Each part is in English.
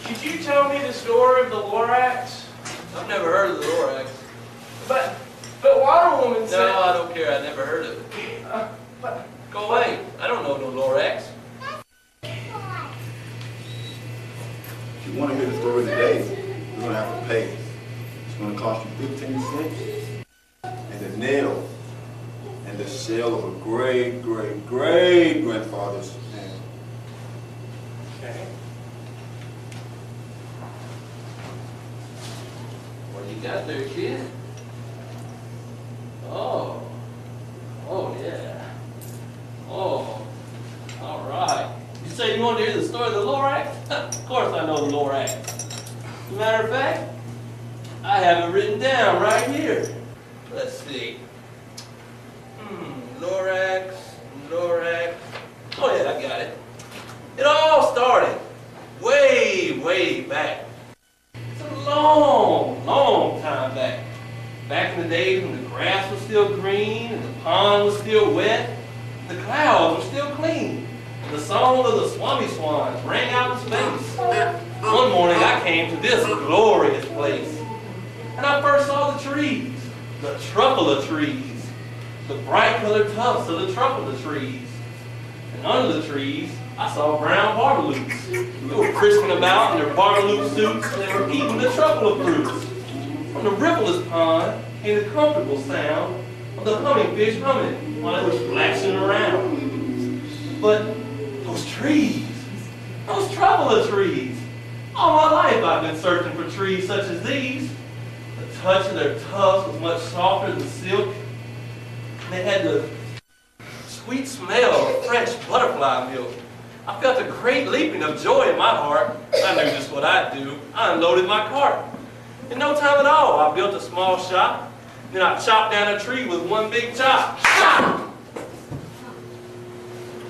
Could you tell me the story of the Lorax? I've never heard of the Lorax. But Water Woman said... No, I don't care. I never heard of it. Go away. I don't know no Lorax. If you want to hear the story today, you're going to have to pay. It's going to cost you 15 cents and a nail and the shell of a great-great-great-grandfather's hand. Okay. What you got there, kid? Oh. Oh, yeah. Oh. All right. You say you want to hear the story of the Lorax? Of course I know the Lorax. As a matter of fact, I have it written down right here. Let's see. Lorax. Oh yeah, I got it. It all started way back. It's a long time back. Back in the days when the grass was still green and the pond was still wet, the clouds were still clean, and the song of the Swami Swans rang out in space. One morning I came to this glorious place, and I first saw the trees, the truffula trees, the bright colored tufts of the truffula trees. And under the trees, I saw brown barbaloots. They were frisking about in their barbaloot suits, and they were eating the truffula fruits. From the rippleless pond came the comfortable sound of the humming fish humming while it was splashing around. But those trees, those truffula trees, all my life I've been searching for trees such as these. The touch of their tufts was much softer than silk. And they had the sweet smell of fresh butterfly milk. I felt a great leaping of joy in my heart. I knew just what I'd do. I unloaded my cart. In no time at all, I built a small shop. Then I chopped down a tree with one big chop. Chop!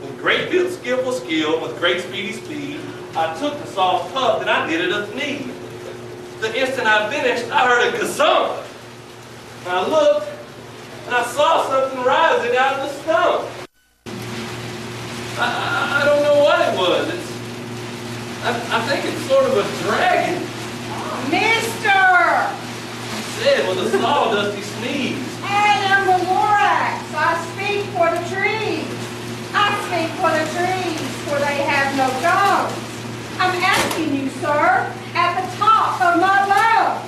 With great skillful skill, with great speedy speed, I took the soft tuft and I did it a sneeze. The instant I finished, I heard a gazump. And I looked, and I saw something rising out of the stump. I don't know what it was. I think it's sort of a dragon. Mister! He said with a sawdusty sneeze. I am the Lorax. I speak for the trees. I speak for the trees, for they have no gums. I'm asking you, sir, at the top of my lungs.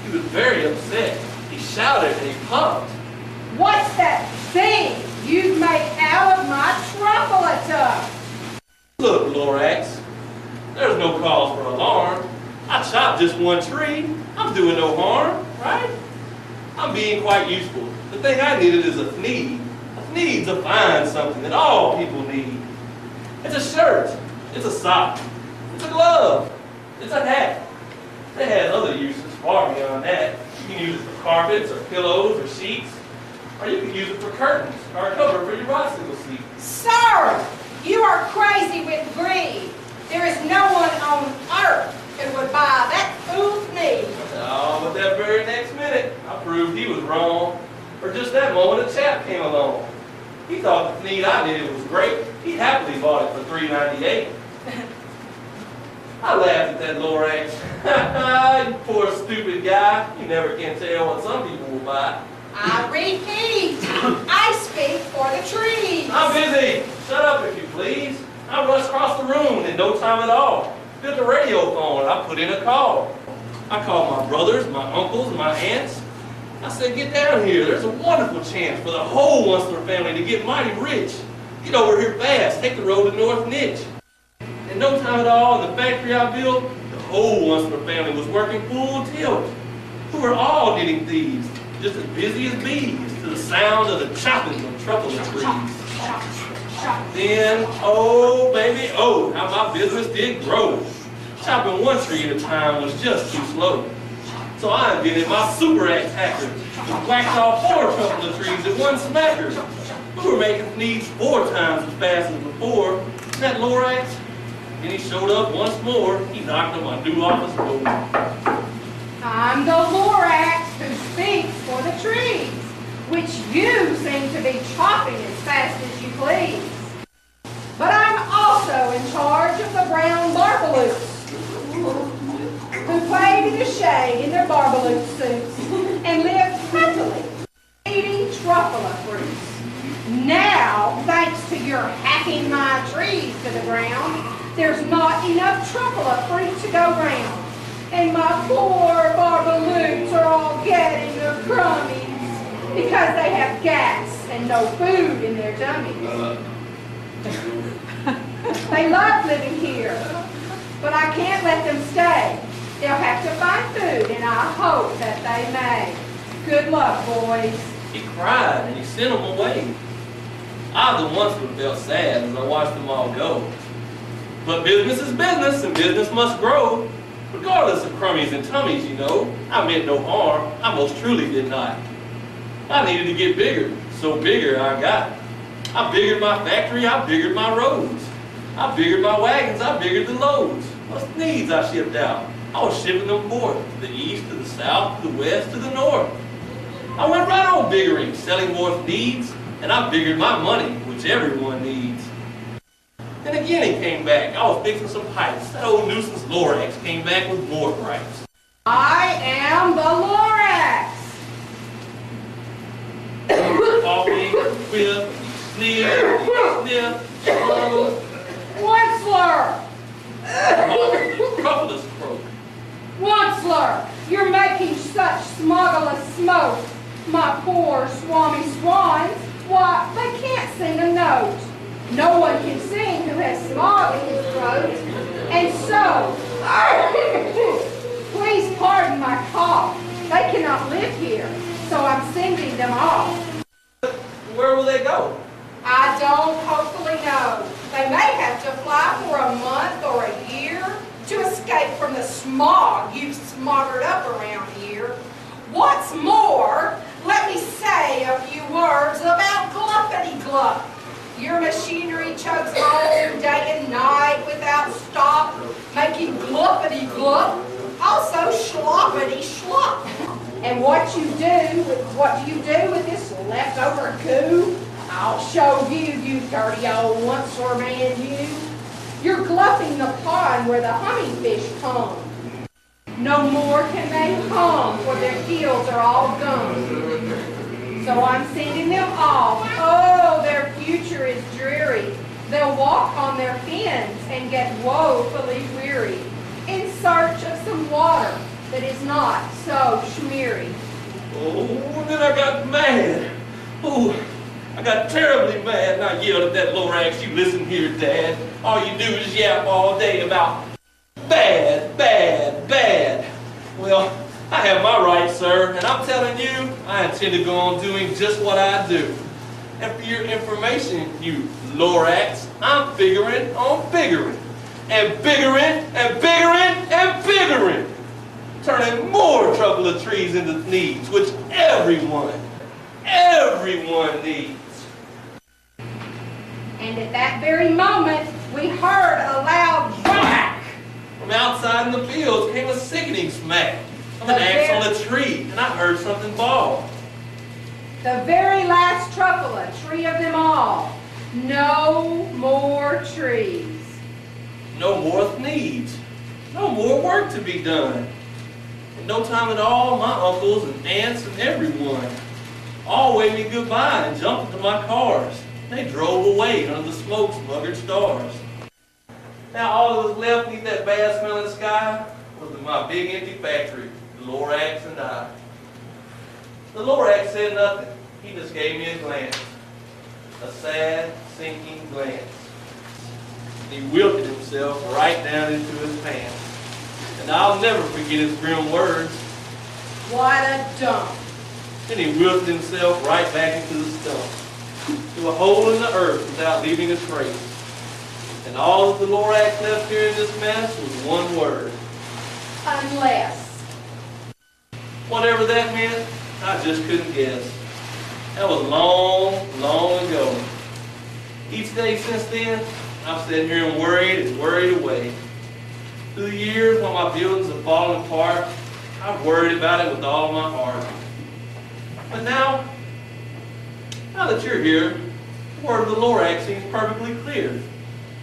He was very upset. He shouted and he puffed. What's that thing you've made out of my truffula tuft? Look, Lorax, there's no cause for alarm. I chopped just one tree. I'm doing no harm, right? I'm being quite useful. The thing I needed is a need. A need to find something that all people need. It's a shirt. It's a sock. It's a glove. It's a hat. It has other uses far beyond that. You can use it for carpets or pillows or sheets. Or you can use it for curtains or a cover for your bicycle seat. Sir, you are crazy with greed. There is no one on earth who would buy that fool's need. Oh, but that very next minute, I proved he was wrong. For just that moment, a chap came along. He thought the need I needed was great. He happily bought it for $3.98. I laughed at that Lorax. You poor stupid guy. You never can tell what some people will buy. I repeat, I speak for the trees. I'm busy. Shut up if you please. I rushed across the room in no time at all. Built a radio phone and I put in a call. I called my brothers, my uncles, and my aunts. I said, get down here. There's a wonderful chance for the whole Wunstler family to get mighty rich. Get over here fast. Take the road to North Niche. In no time at all, in the factory I built, the whole Wunstler family was working full tilt. We were all knitting thieves, just as busy as bees, to the sound of the chopping of truffula trees. Then, oh baby, oh, how my business did grow. Chopping one tree at a time was just too slow. So I invented my super axe hacker, and whacked off 4 truffula trees at one smacker. We were making needs 4 times as fast as before. And that Lorax, then he showed up once more. He knocked on my new office door. I'm the Lorax who speaks for the trees, which you seem to be chopping as fast as you please. But I'm also in charge of the brown barbaloots, in the shade in their barbaloot suits and lived happily, eating truffula fruits. Now, thanks to your hacking my trees to the ground, there's not enough truffula fruit to go round. And my poor barbaloots are all getting their crummies because they have gas and no food in their tummies. They love living here, but I can't let them stay. They'll have to find food, and I hope that they may. Good luck, boys. He cried and he sent them away. I, the once would have felt sad as I watched them all go. But business is business, and business must grow. Regardless of crummies and tummies, you know, I meant no harm. I most truly did not. I needed to get bigger, so bigger I got. I biggered my factory, I biggered my roads. I biggered my wagons, I biggered the loads. What needs I shipped out? I was shipping them forth, to the east, to the south, to the west, to the north. I went right on biggering, selling more needs, and I biggered my money, which everyone needs. And again he came back. I was fixing some pipes. That old nuisance Lorax came back with more gripes. I am the Lorax. Coffee, whip, sniff, swallow. Onceler! Troublous croak. Onceler! You're making such smugglers smoke. My poor swami swans, why, they can't sing a note. No one can sing who has smog in his throat. And so, please pardon my cough. They cannot live here, so I'm sending them off. Where will they go? I don't hopefully know. They may have to fly for a month or a year to escape from the smog you've smoggered up around here. What's more, let me say a few words about gluppity-glup. Your machinery chugs on day and night without stop, making gluppity-glup, also schloppity-schlop. And what do you do with this leftover goo? I'll show you, you dirty old once-or man, you. You're gluffing the pond where the humming fish come. No more can they hum, for their gills are all gone. So I'm sending them off. Oh, their future is dreary. They'll walk on their fins and get woefully weary in search of some water that is not so schmeary. Oh, then I got mad. Oh, I got terribly mad and I yelled at that Lorax, you listen here, Dad. All you do is yap all day about bad, bad, bad. Well, I have my rights, sir, and I'm telling you, I intend to go on doing just what I do. And for your information, you Lorax, I'm figuring on biggering. And biggering, and biggering, and biggering. Turning more trouble of trees into needs, which everyone needs. And at that very moment, we heard a loud whack. From outside in the fields came a sickening smack of an axe on a tree, and I heard something fall. The very last truffula tree of them all. No more trees. No more needs. No more work to be done. In no time at all, my uncles and aunts and everyone all waved me goodbye and jumped into my cars. They drove away under the smoke-smuggered stars. Now all that was left beneath that bad-smelling sky was my big empty factory, the Lorax and I. The Lorax said nothing. He just gave me a glance. A sad, sinking glance. And he wilted himself right down into his pants. And I'll never forget his grim words. What a dump. Then he wilted himself right back into the stump, to a hole in the earth without leaving a trace. And all that the Lorax left here in this mess was one word. Unless. Whatever that meant, I just couldn't guess. That was long, long ago. Each day since then, I've sat here and worried away. Through the years, while my buildings have fallen apart, I've worried about it with all of my heart. But now that you're here, the word of the Lorax seems perfectly clear.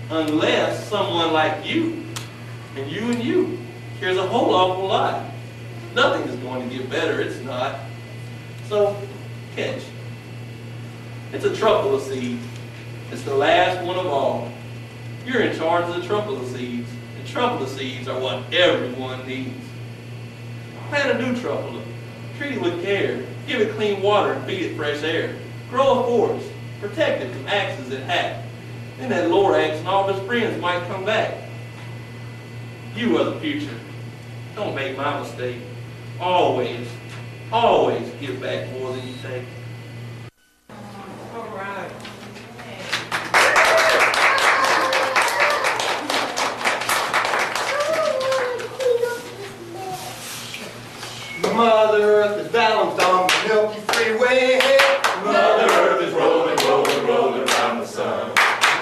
Unless someone like you and you cares a whole awful lot Nothing is going to get better, it's not. So, catch. It's a truffle of seeds. It's the last one of all. You're in charge of the truffle of seeds. And truffle of seeds are what everyone needs. Plant a new truffle. Treat it with care. Give it clean water and feed it fresh air. Grow a forest. Protect it from axes that hack. Then that Lorax and all of his friends might come back. You are the future. Don't make my mistake. Always, always give back more than you take. All right. Mother Earth is balanced on the Milky Freeway. Mother Earth is rolling, rolling, rolling around the sun.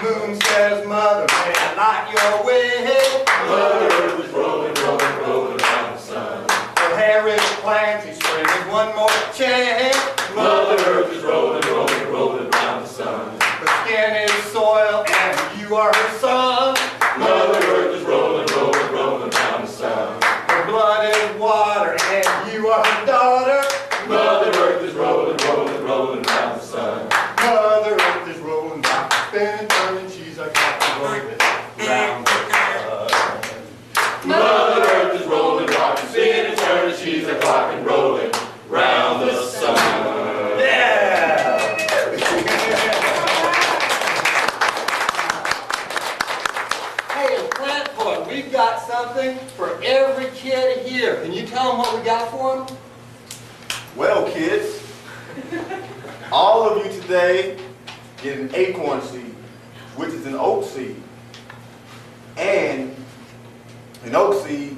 Moon says, Mother, may I light your way? Mother Earth is rolling, rolling, rolling around the sun. Her hair is plants, he's springing one more chance. Mother Earth is rolling, rolling, rolling around the sun. Her skin is soil and you are her son. Mother Earth is rolling, rolling, rolling around the sun. Her blood is water and you are her daughter. Mother Earth is rolling, rolling, rolling around the sun. Mother Earth is rolling, rock, spinning, turning, she's a clock rolling round the sun. Mother Earth is rolling, rocking, spinning, turning, she's a clock and rolling round the sun. Yeah! Hey, Plantfoot, we've got something for every kid here. Can you tell them what we got for them? Well, kids, all of you today get an acorn seed, which is an oak seed. And an oak seed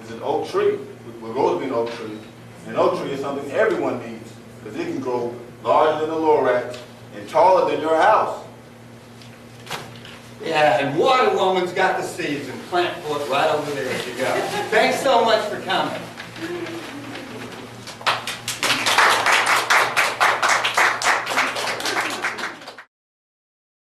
is an oak tree. We're going to be an oak tree. An oak tree is something everyone needs because it can grow larger than the Lorax and taller than your house. Yeah, and Water Woman's got the seeds, and Plantfoot right over there as you go. Thanks so much for coming.